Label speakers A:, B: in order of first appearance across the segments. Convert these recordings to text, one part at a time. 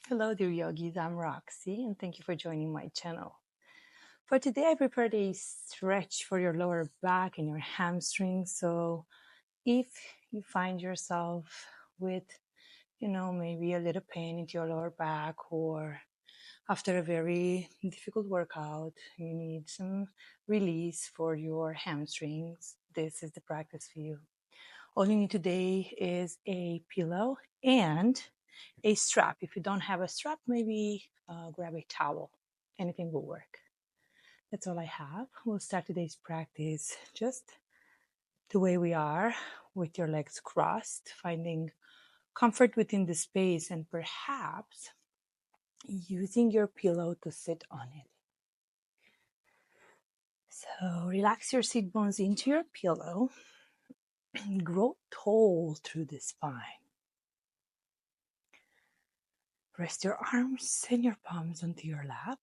A: Hello, dear yogis. I'm Roxy, and thank you for joining my channel. For today, I prepared a stretch for your lower back and your hamstrings. So, if you find yourself with, maybe a little pain into your lower back, or after a very difficult workout, you need some release for your hamstrings, this is the practice for you. All you need today is a pillow and a strap. If you don't have a strap, maybe grab a towel. Anything will work. That's all I have. We'll start today's practice just the way we are, with your legs crossed, finding comfort within the space, and perhaps using your pillow to sit on it. So relax your seat bones into your pillow and grow tall through the spine. Rest your arms and your palms onto your lap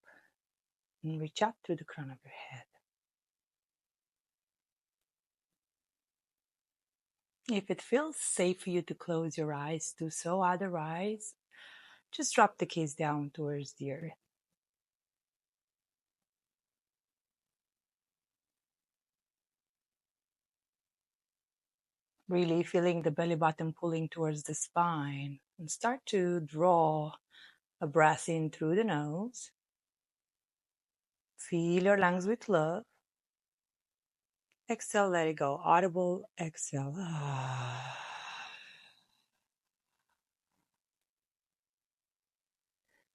A: and reach up through the crown of your head. If it feels safe for you to close your eyes, do so. Otherwise, just drop the gaze down towards the earth. Really feeling the belly button pulling towards the spine, and start to draw a breath in through the nose. Fill your lungs with love. Exhale, let it go. Audible exhale.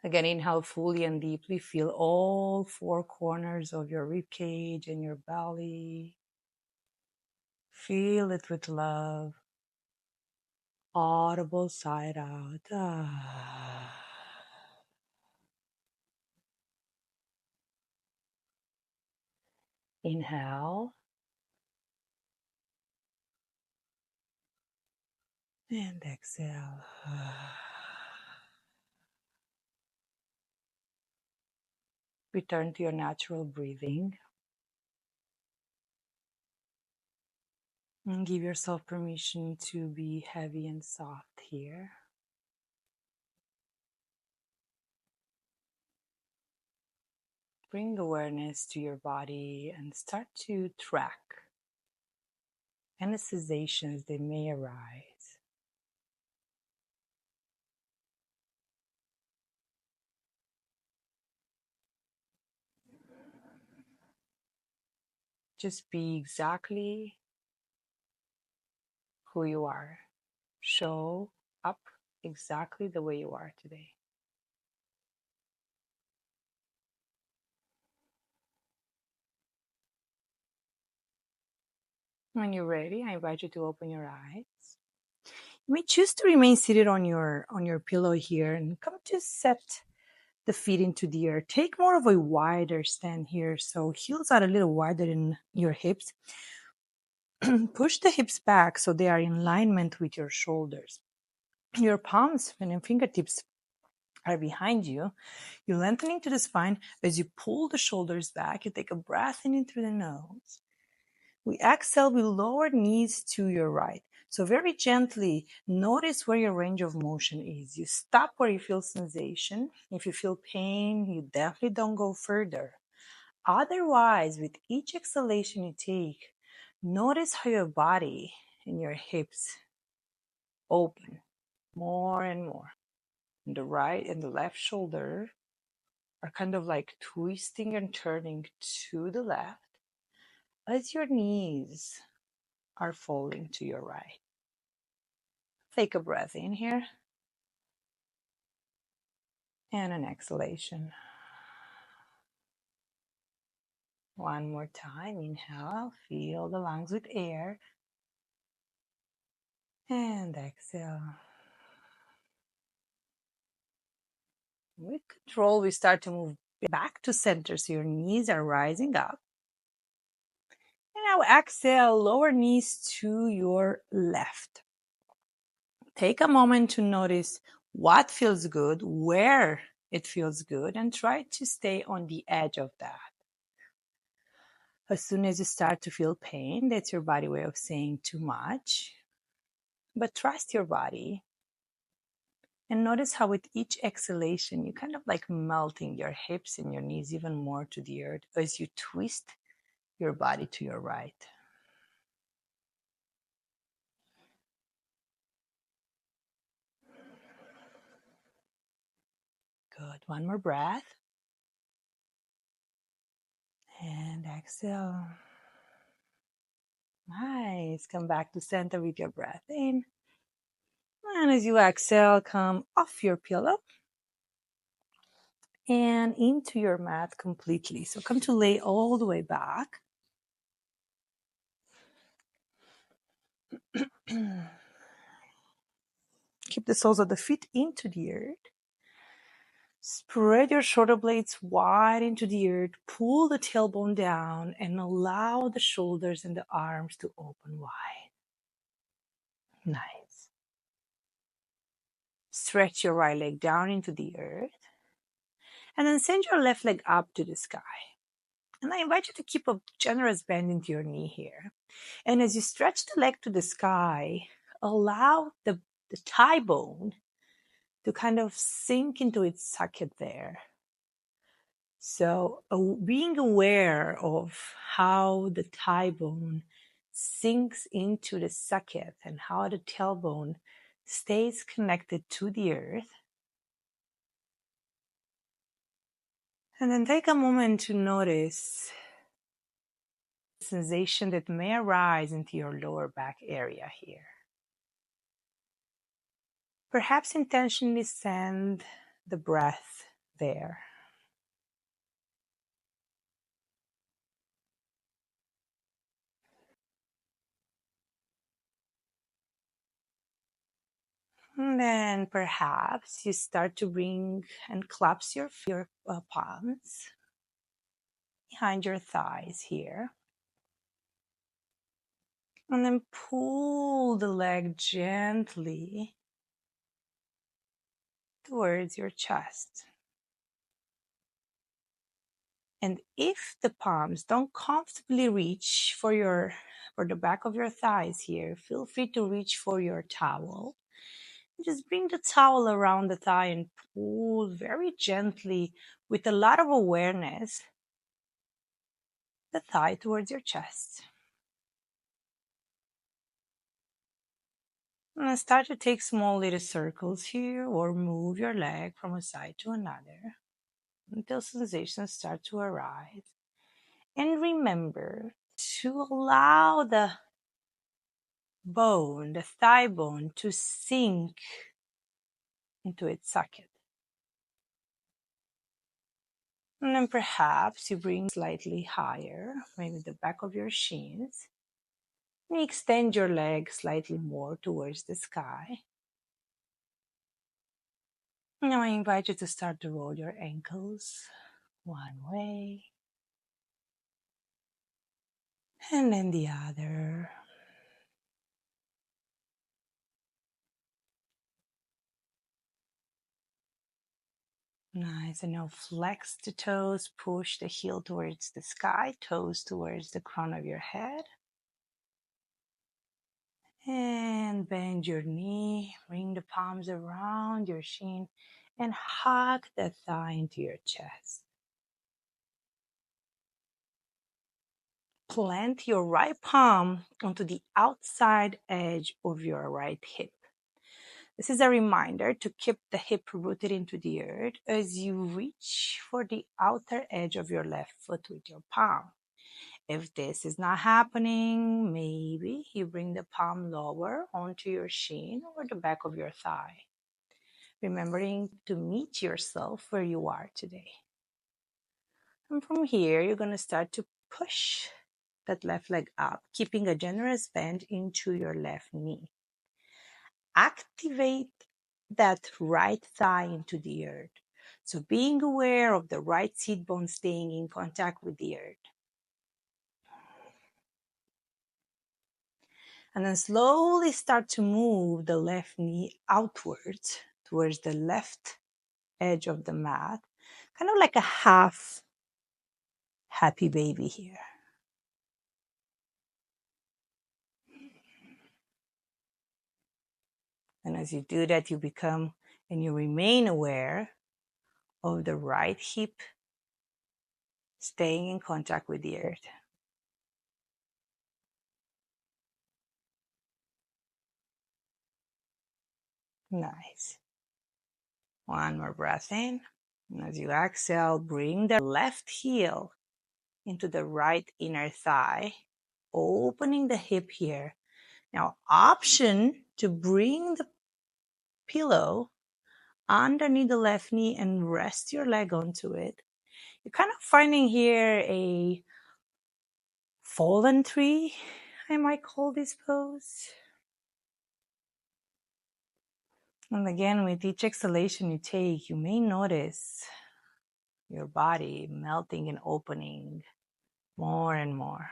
A: Again, inhale fully and deeply. Feel all four corners of your rib cage and your belly. Feel it with love. Audible side out. Inhale. And exhale. Return to your natural breathing. And give yourself permission to be heavy and soft here. Bring awareness to your body and start to track any sensations that may arise. Just be exactly who you are. Show up exactly the way you are today. When you're ready, I invite you to open your eyes. You may choose to remain seated on your pillow here and come to set the feet into the earth. Take more of a wider stand here, so heels are a little wider than your hips. Push the hips back so they are in alignment with your shoulders. Your palms and fingertips are behind you. You lengthen into the spine as you pull the shoulders back. You take a breath in through the nose. We exhale, we lower knees to your right. So very gently, notice where your range of motion is. You stop where you feel sensation. If you feel pain, you definitely don't go further. Otherwise, with each exhalation you take, notice how your body and your hips open more and more. And the right and the left shoulder are kind of like twisting and turning to the left as your knees are falling to your right. Take a breath in here and an exhalation. One more time. Inhale, fill the lungs with air, and exhale. With control, we start to move back to center, so your knees are rising up. And now exhale, lower knees to your left. Take a moment to notice what feels good, where it feels good, and try to stay on the edge of that. As soon as you start to feel pain, that's your body way of saying too much. But trust your body And notice how with each exhalation, you kind of like melting your hips and your knees even more to the earth as you twist your body to your right. Good. One more breath. And exhale. Nice. Come back to center with your breath in. And as you exhale, come off your pillow and into your mat completely. So come to lay all the way back. Keep the soles of the feet into the earth. Spread your shoulder blades wide into the earth. Pull the tailbone down and allow the shoulders and the arms to open wide. Nice. Stretch your right leg down into the earth. And then send your left leg up to the sky. And I invite you to keep a generous bend into your knee here. And as you stretch the leg to the sky, allow the thigh bone to kind of sink into its socket there. So being aware of how the thigh bone sinks into the socket and how the tailbone stays connected to the earth. And then take a moment to notice the sensation that may arise into your lower back area here. Perhaps intentionally send the breath there. And then perhaps you start to bring and clasp your palms behind your thighs here. And then pull the leg gently towards your chest. And if the palms don't comfortably reach for the back of your thighs here, feel free to reach for your towel. Just bring the towel around the thigh and pull very gently with a lot of awareness the thigh towards your chest. And start to take small little circles here or move your leg from a side to another until sensations start to arise. And remember to allow the bone, the thigh bone, to sink into its socket. And then perhaps you bring slightly higher, maybe the back of your shins. And you extend your leg slightly more towards the sky. Now I invite you to start to roll your ankles one way and then the other. Nice. And now flex the toes, push the heel towards the sky, toes towards the crown of your head. And bend your knee, bring the palms around your shin, and hug the thigh into your chest. Plant your right palm onto the outside edge of your right hip. This is a reminder to keep the hip rooted into the earth as you reach for the outer edge of your left foot with your palm. If this is not happening, maybe you bring the palm lower onto your shin or the back of your thigh, remembering to meet yourself where you are today. And from here, you're going to start to push that left leg up, keeping a generous bend into your left knee. Activate that right thigh into the earth. So being aware of the right seat bone staying in contact with the earth. And then slowly start to move the left knee outwards towards the left edge of the mat. Kind of like a half happy baby here. And as you do that, you become And you remain aware of the right hip staying in contact with the earth. Nice. One more breath in. And as you exhale, bring the left heel into the right inner thigh, opening the hip here. Now, option to bring the pillow underneath the left knee and rest your leg onto it. You're kind of finding here a fallen tree, I might call this pose. And again, with each exhalation you take, you may notice your body melting and opening more and more.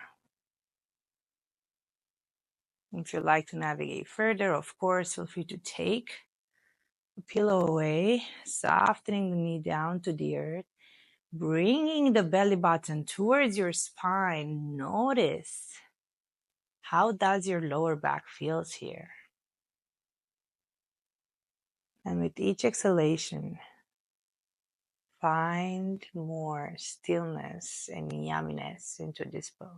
A: If you'd like to navigate further, of course, feel free to take the pillow away, softening the knee down to the earth, bringing the belly button towards your spine. Notice how does your lower back feels here. And with each exhalation, find more stillness and yumminess into this pose.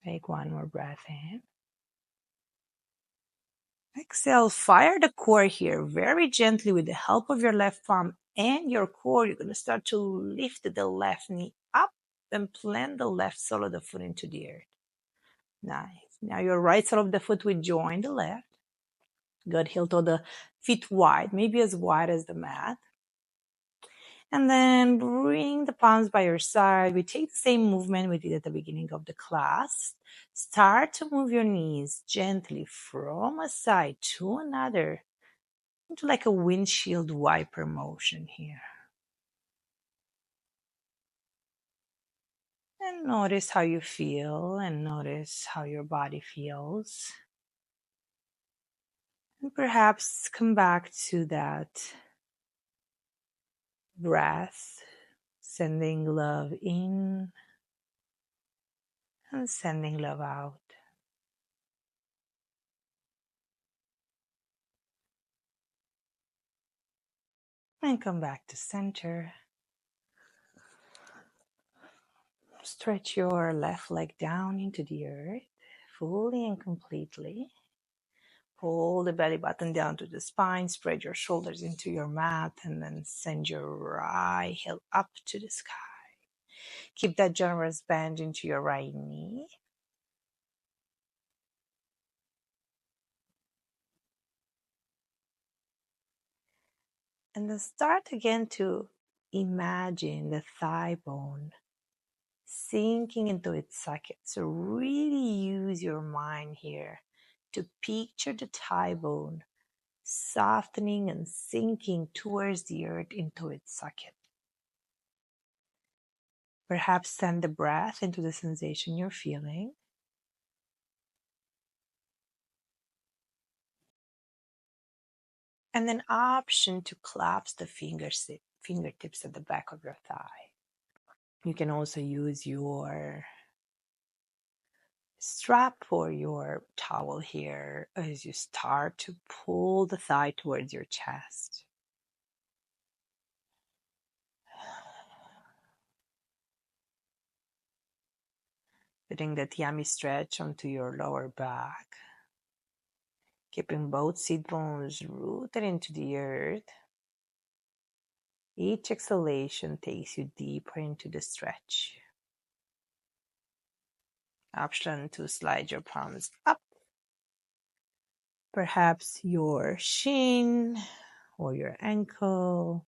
A: Take one more breath in. Exhale, fire the core here very gently with the help of your left palm and your core. You're going to start to lift the left knee up and plant the left sole of the foot into the earth. Nice. Now your right sole of the foot will join the left. Good, heel toe the feet wide, maybe as wide as the mat. And then bring the palms by your side. We take the same movement we did at the beginning of the class. Start to move your knees gently from a side to another into like a windshield wiper motion here. And notice how you feel and notice how your body feels. And perhaps come back to that breath, sending love in and sending love out. And come back to center. Stretch your left leg down into the earth, fully and completely. Pull the belly button down to the spine, spread your shoulders into your mat, and then send your right heel up to the sky. Keep that generous bend into your right knee. And then start again to imagine the thigh bone sinking into its socket. So really use your mind here to picture the thigh bone softening and sinking towards the earth into its socket. Perhaps send the breath into the sensation you're feeling. And then option to collapse the fingertips at the back of your thigh. You can also use your strap or your towel here as you start to pull the thigh towards your chest. Putting the yummy stretch onto your lower back. Keeping both sit bones rooted into the earth. Each exhalation takes you deeper into the stretch. Option to slide your palms up. Perhaps your shin or your ankle.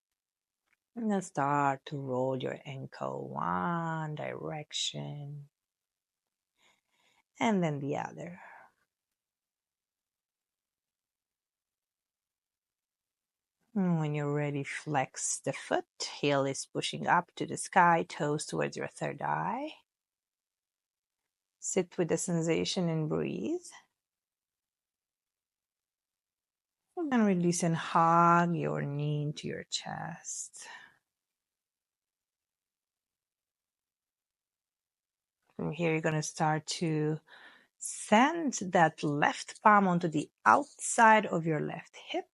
A: And then start to roll your ankle one direction and then the other. And when you're ready, flex the foot. Heel is pushing up to the sky, toes towards your third eye. Sit with the sensation and breathe. And release and hug your knee into your chest. From here, you're going to start to send that left palm onto the outside of your left hip.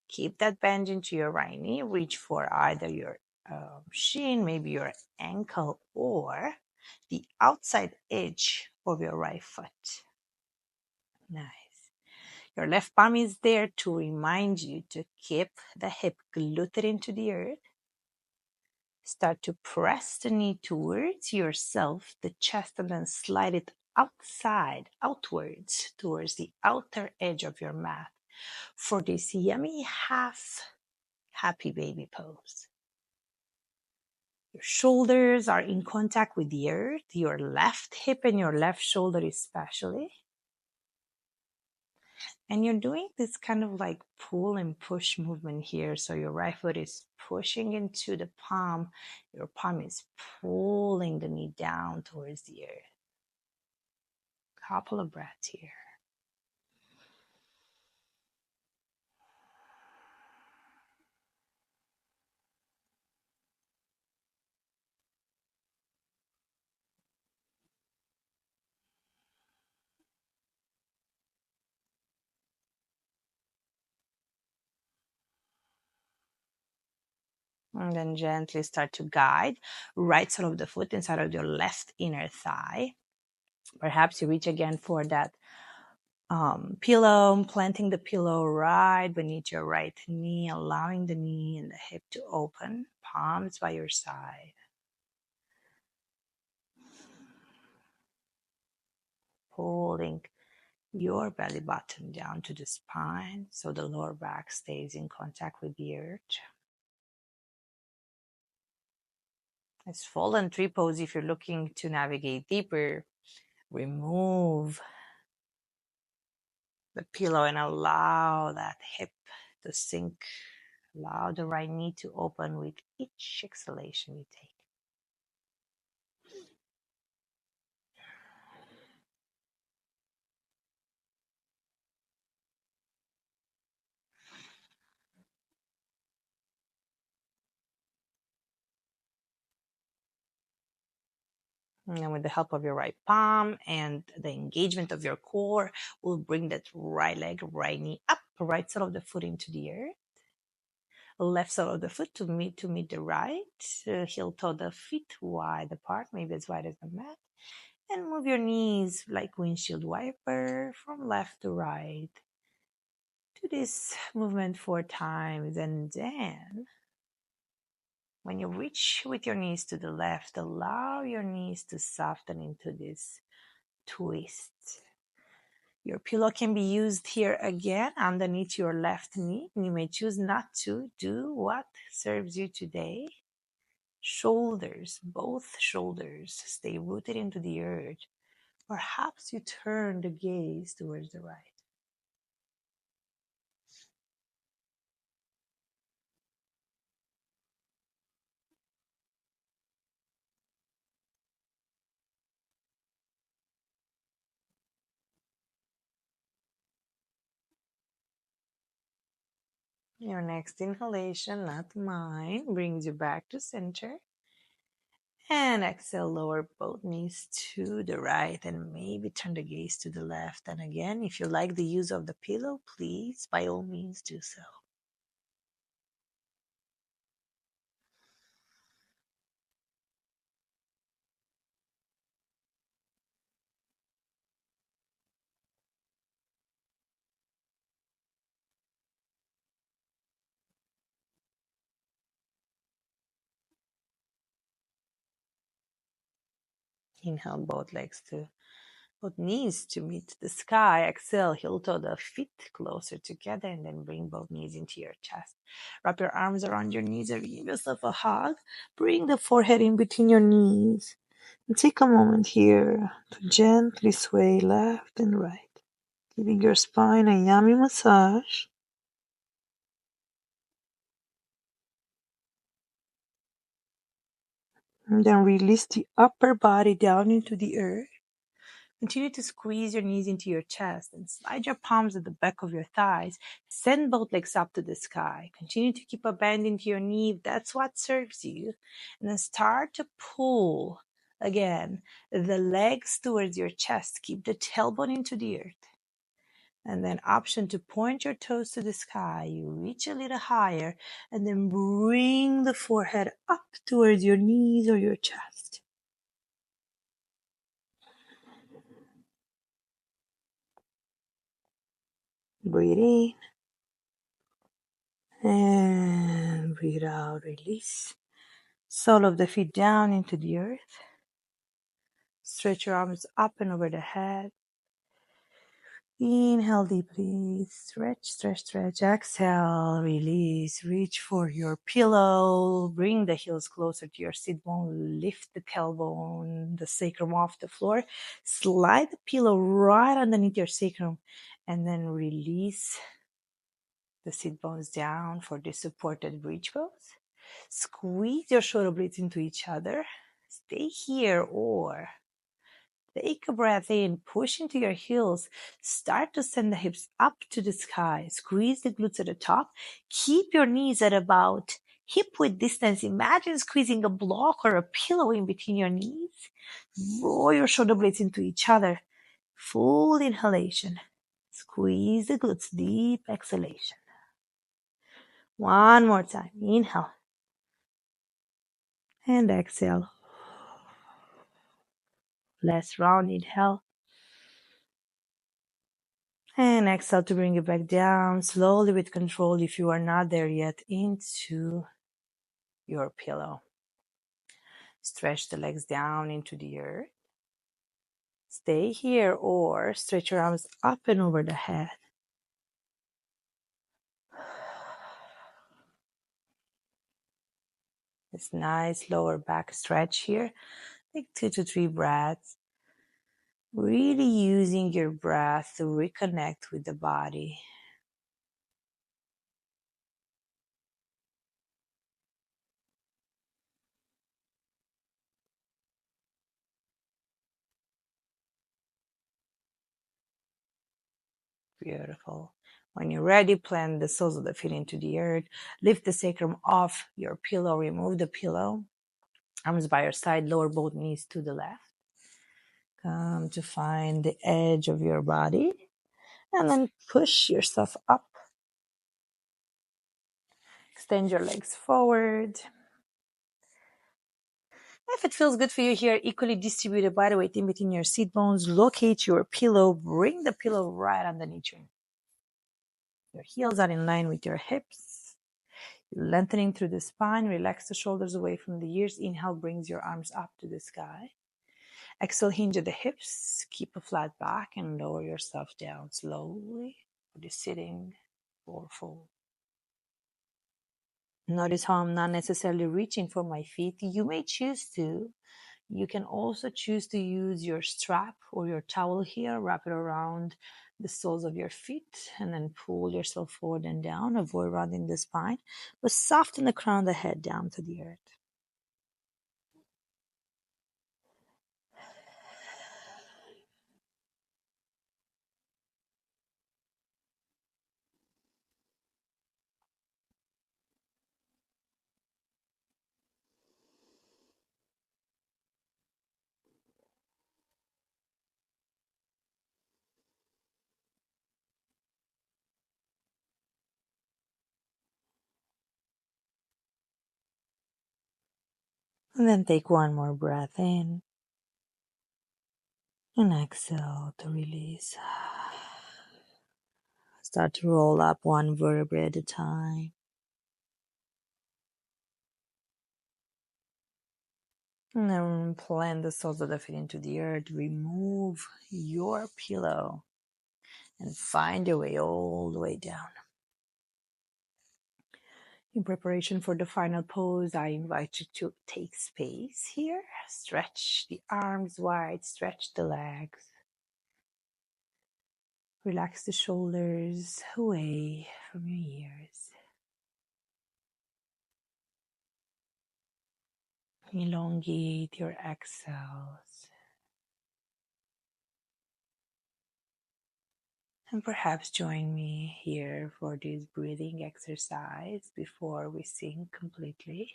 A: Keep that bend into your right knee. Reach for either your shin, maybe your ankle, or the outside edge of your right foot. Nice. Your left palm is there to remind you to keep the hip glued into the earth. Start to press the knee towards yourself, the chest, and then slide it outwards, towards the outer edge of your mat for this yummy half happy baby pose. Your shoulders are in contact with the earth, your left hip and your left shoulder especially. And you're doing this kind of like pull and push movement here. So your right foot is pushing into the palm. Your palm is pulling the knee down towards the earth. Couple of breaths here. And then gently start to guide right side of the foot inside of your left inner thigh. Perhaps you reach again for that pillow, planting the pillow right beneath your right knee, allowing the knee and the hip to open, palms by your side. Pulling your belly button down to the spine so the lower back stays in contact with the earth. It's fallen tree pose. If you're looking to navigate deeper, remove the pillow and allow that hip to sink. Allow the right knee to open with each exhalation you take. And then with the help of your right palm and the engagement of your core, we'll bring that right leg, right knee up, right side of the foot into the earth. Left side of the foot to meet the right. Heel toe the feet wide apart, maybe as wide as the mat. And move your knees like windshield wiper from left to right. Do this movement 4 times, and then when you reach with your knees to the left, allow your knees to soften into this twist. Your pillow can be used here again underneath your left knee. You may choose not to. Do what serves you today. Shoulders, both shoulders, stay rooted into the earth. Perhaps you turn the gaze towards the right. Your next inhalation, not mine, brings you back to center. And exhale, lower both knees to the right and maybe turn the gaze to the left. And again, if you like the use of the pillow, please, by all means, do so. Inhale, both knees to meet the sky. Exhale, heel toe the feet closer together, and then bring both knees into your chest. Wrap your arms around your knees and give yourself a hug. Bring the forehead in between your knees. And take a moment here to gently sway left and right, giving your spine a yummy massage. And then release the upper body down into the earth. Continue to squeeze your knees into your chest and slide your palms at the back of your thighs. Send both legs up to the sky. Continue to keep a bend into your knee if that's what serves you. And then start to pull again the legs towards your chest. Keep the tailbone into the earth. And then option to point your toes to the sky. You reach a little higher and then bring the forehead up towards your knees or your chest. Breathe in and breathe out. Release. Sole of the feet down into the earth. Stretch your arms up and over the head. Inhale deeply. Stretch, stretch, stretch. Exhale. Release. Reach for your pillow. Bring the heels closer to your sit bone. Lift the tailbone, the sacrum off the floor. Slide the pillow right underneath your sacrum. And then release the sit bones down for the supported bridge pose. Squeeze your shoulder blades into each other. Stay here or take a breath in, push into your heels. Start to send the hips up to the sky. Squeeze the glutes at the top. Keep your knees at about hip width distance. Imagine squeezing a block or a pillow in between your knees. Roll your shoulder blades into each other. Full inhalation. Squeeze the glutes. Deep exhalation. One more time. Inhale. And exhale. Last round. Inhale. And exhale to bring it back down slowly with control if you are not there yet into your pillow. Stretch the legs down into the earth. Stay here or stretch your arms up and over the head. This nice lower back stretch here. Take 2 to 3 breaths. Really using your breath to reconnect with the body. Beautiful. When you're ready, plant the soles of the feet into the earth. Lift the sacrum off your pillow. Remove the pillow. Arms by your side. Lower both knees to the left. Come to find the edge of your body. And then push yourself up. Extend your legs forward. If it feels good for you here, equally distributed body weight in between your seat bones. Locate your pillow. Bring the pillow right underneath you. Your heels are in line with your hips. Lengthening through the spine. Relax the shoulders away from the ears. Inhale brings your arms up to the sky. Exhale, hinge at the hips. Keep a flat back and lower yourself down slowly for the sitting or fold. Notice how I'm not necessarily reaching for my feet. You may choose to. You can also choose to use your strap or your towel here, wrap it around the soles of your feet, and then pull yourself forward and down. Avoid rounding the spine, but soften the crown of the head down to the earth. And then take one more breath in and exhale to release. Start to roll up one vertebra at a time. And then plant the soles of the feet into the earth. Remove your pillow and find your way all the way down. In preparation for the final pose, I invite you to take space here. Stretch the arms wide, stretch the legs. Relax the shoulders away from your ears. Elongate your exhales. And perhaps join me here for this breathing exercise before we sink completely.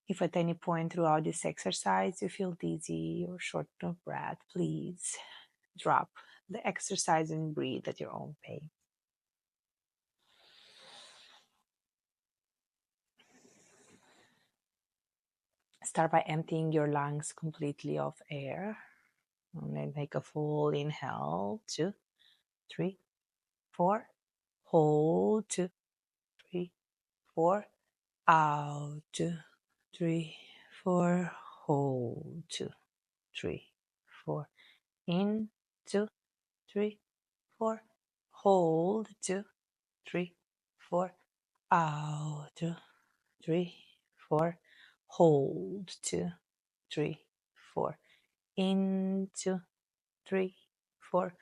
A: If at any point throughout this exercise you feel dizzy or short of breath, please drop the exercise and breathe at your own pace. Start by emptying your lungs completely of air. And then take a full inhale. 2, 3, 4. Hold. 2, 3, 4. Out. 2, 3, 4. Hold. 2, 3, 4. In. 2, 3, 4. Hold. 2, 3, 4. Out. 2, 3, 4. Hold. 2, 3, 4. In. 2, 3, 4.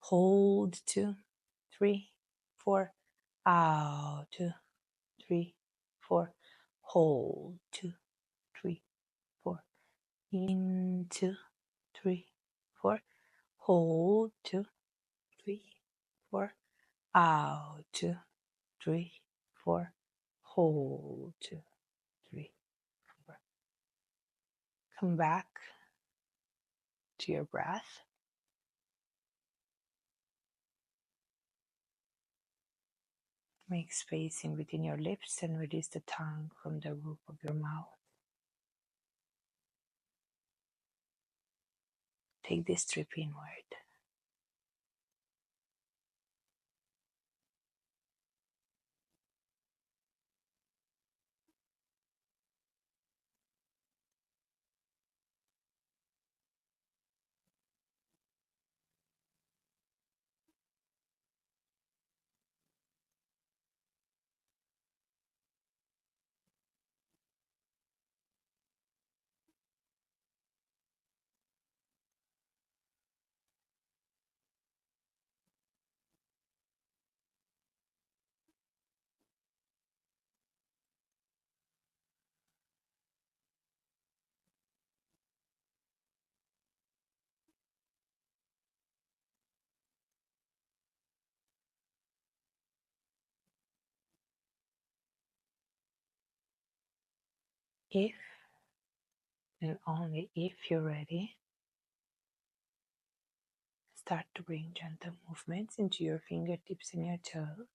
A: Hold. 2, 3, 4. Out. 2, 3, 4. Hold. 2, 3, 4. In. 2, 3, 4. Hold. 2, 3, 4. Out. 2, 3, 4. Hold. 2, 3, 4. Come back to your breath. Make space in between your lips and release the tongue from the roof of your mouth. Take this trip inward. If and only if you're ready, start to bring gentle movements into your fingertips and your toes.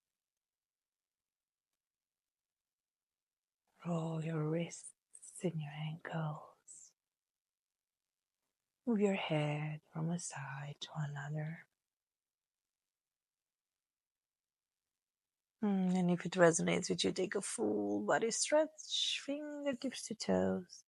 A: Roll your wrists and your ankles. Move your head from a side to another. And if it resonates with you, take a full body stretch, fingertips to toes.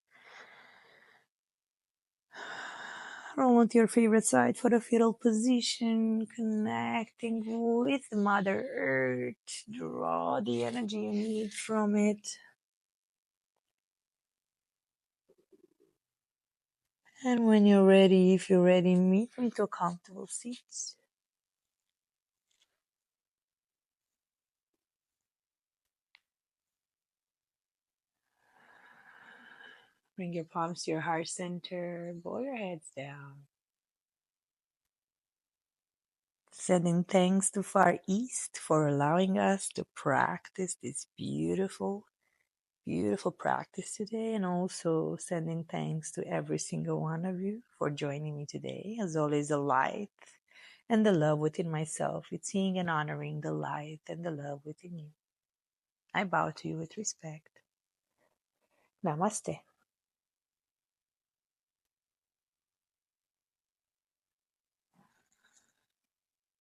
A: Roll onto your favorite side for the fetal position, connecting with Mother Earth. Draw the energy you need from it. And when you're ready, if you're ready, meet into a comfortable seat. Bring your palms to your heart center. Bow your heads down. Sending thanks to Far East for allowing us to practice this beautiful practice today, and also sending thanks to every single one of you for joining me today. As always, the light and the love within myself, it's seeing and honoring the light and the love within you. I bow to you with respect. Namaste.